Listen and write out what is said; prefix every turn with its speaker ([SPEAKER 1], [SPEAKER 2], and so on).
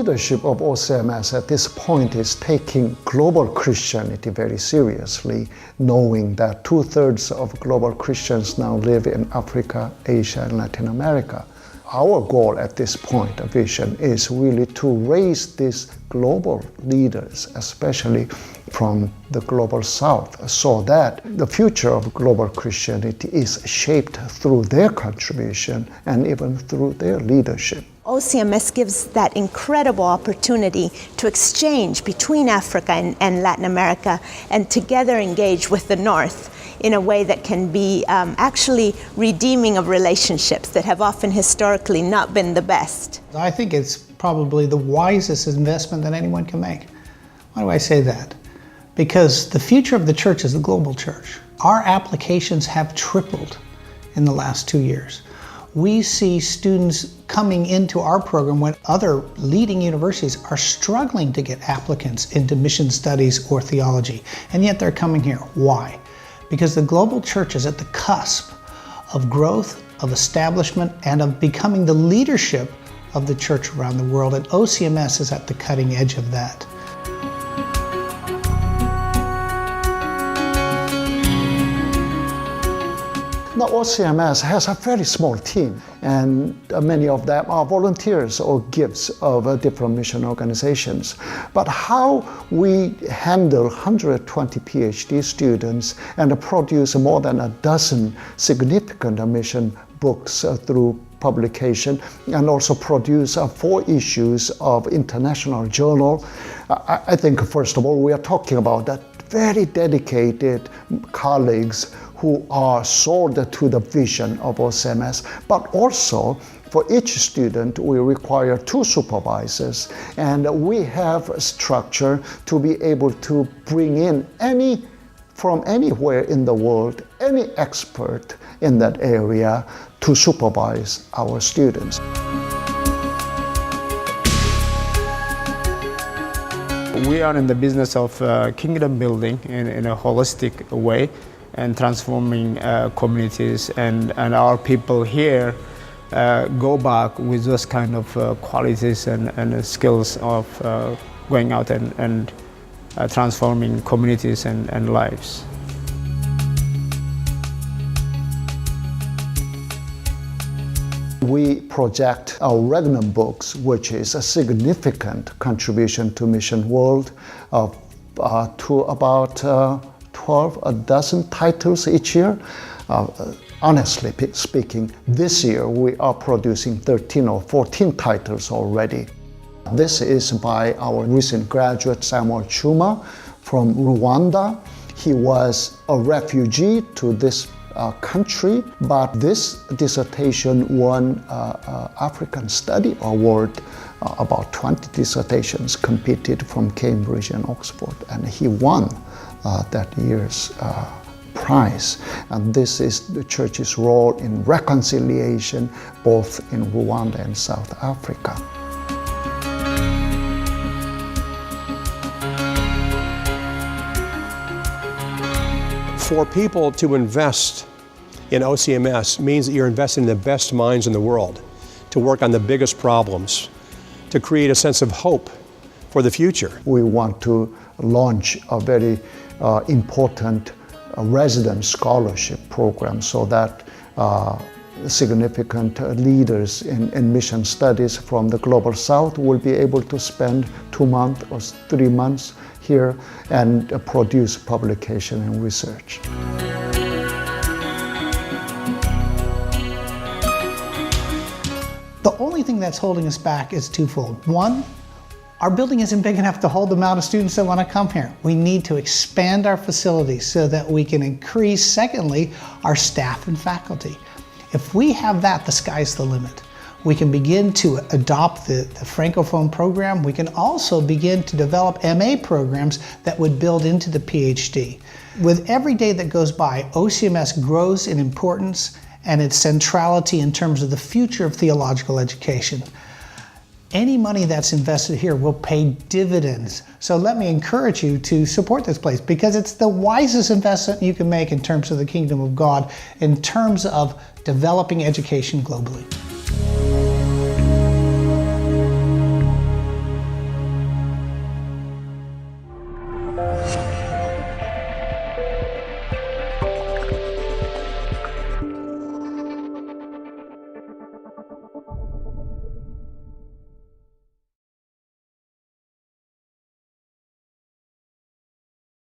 [SPEAKER 1] leadership of OCMS at this point is taking global Christianity very seriously, knowing that 2/3 of global Christians now live in Africa, Asia, and Latin America. Our goal at this point of vision is really to raise these global leaders, especially from the global south, so that the future of global Christianity is shaped through their contribution and even through their leadership.
[SPEAKER 2] OCMS gives that incredible opportunity to exchange between Africa and Latin America and together engage with the North in a way that can be actually redeeming of relationships that have often historically not been the best.
[SPEAKER 3] I think it's probably the wisest investment that anyone can make. Why do I say that? Because the future of the church is the global church. Our applications have tripled in the last 2 years. We see students coming into our program when other leading universities are struggling to get applicants into mission studies or theology, and yet they're coming here. Why? Because the global church is at the cusp of growth, of establishment, and of becoming the leadership of the church around the world, and OCMS is at the cutting edge of that.
[SPEAKER 1] Now, OCMS has a very small team, and many of them are volunteers or gifts of different mission organizations. But how we handle 120 PhD students and produce more than a dozen significant mission books through publication, and also produce 4 issues of international journal. I think, first of all, we are talking about that very dedicated colleagues who are sold to the vision of OCMS, but also for each student we require 2 supervisors, and we have a structure to be able to bring in from anywhere in the world, any expert in that area to supervise our students.
[SPEAKER 4] We are in the business of kingdom building in a holistic way and transforming communities, and our people here go back with those kind of qualities and skills of going out and transforming communities and lives.
[SPEAKER 1] We project our Regnum books, which is a significant contribution to mission world, to about a dozen titles each year. Honestly speaking, this year we are producing 13 or 14 titles already. This is by our recent graduate Samuel Chuma from Rwanda. He was a refugee to this country, but this dissertation won African Study Award. About 20 dissertations competed from Cambridge and Oxford, and he won that year's prize. And this is the church's role in reconciliation, both in Rwanda and South Africa.
[SPEAKER 5] For people to invest in OCMS means that you're investing in the best minds in the world to work on the biggest problems, to create a sense of hope for the future.
[SPEAKER 1] We want to launch a very important resident scholarship program so that significant leaders in mission studies from the global south will be able to spend 2 months or 3 months here and produce publication and research.
[SPEAKER 3] The only thing that's holding us back is twofold. One, our building isn't big enough to hold the amount of students that want to come here. We need to expand our facilities so that we can increase, secondly, our staff and faculty. If we have that, the sky's the limit. We can begin to adopt the Francophone program. We can also begin to develop MA programs that would build into the PhD. With every day that goes by, OCMS grows in importance and its centrality in terms of the future of theological education. Any money that's invested here will pay dividends. So let me encourage you to support this place, because it's the wisest investment you can make in terms of the kingdom of God, in terms of developing education globally.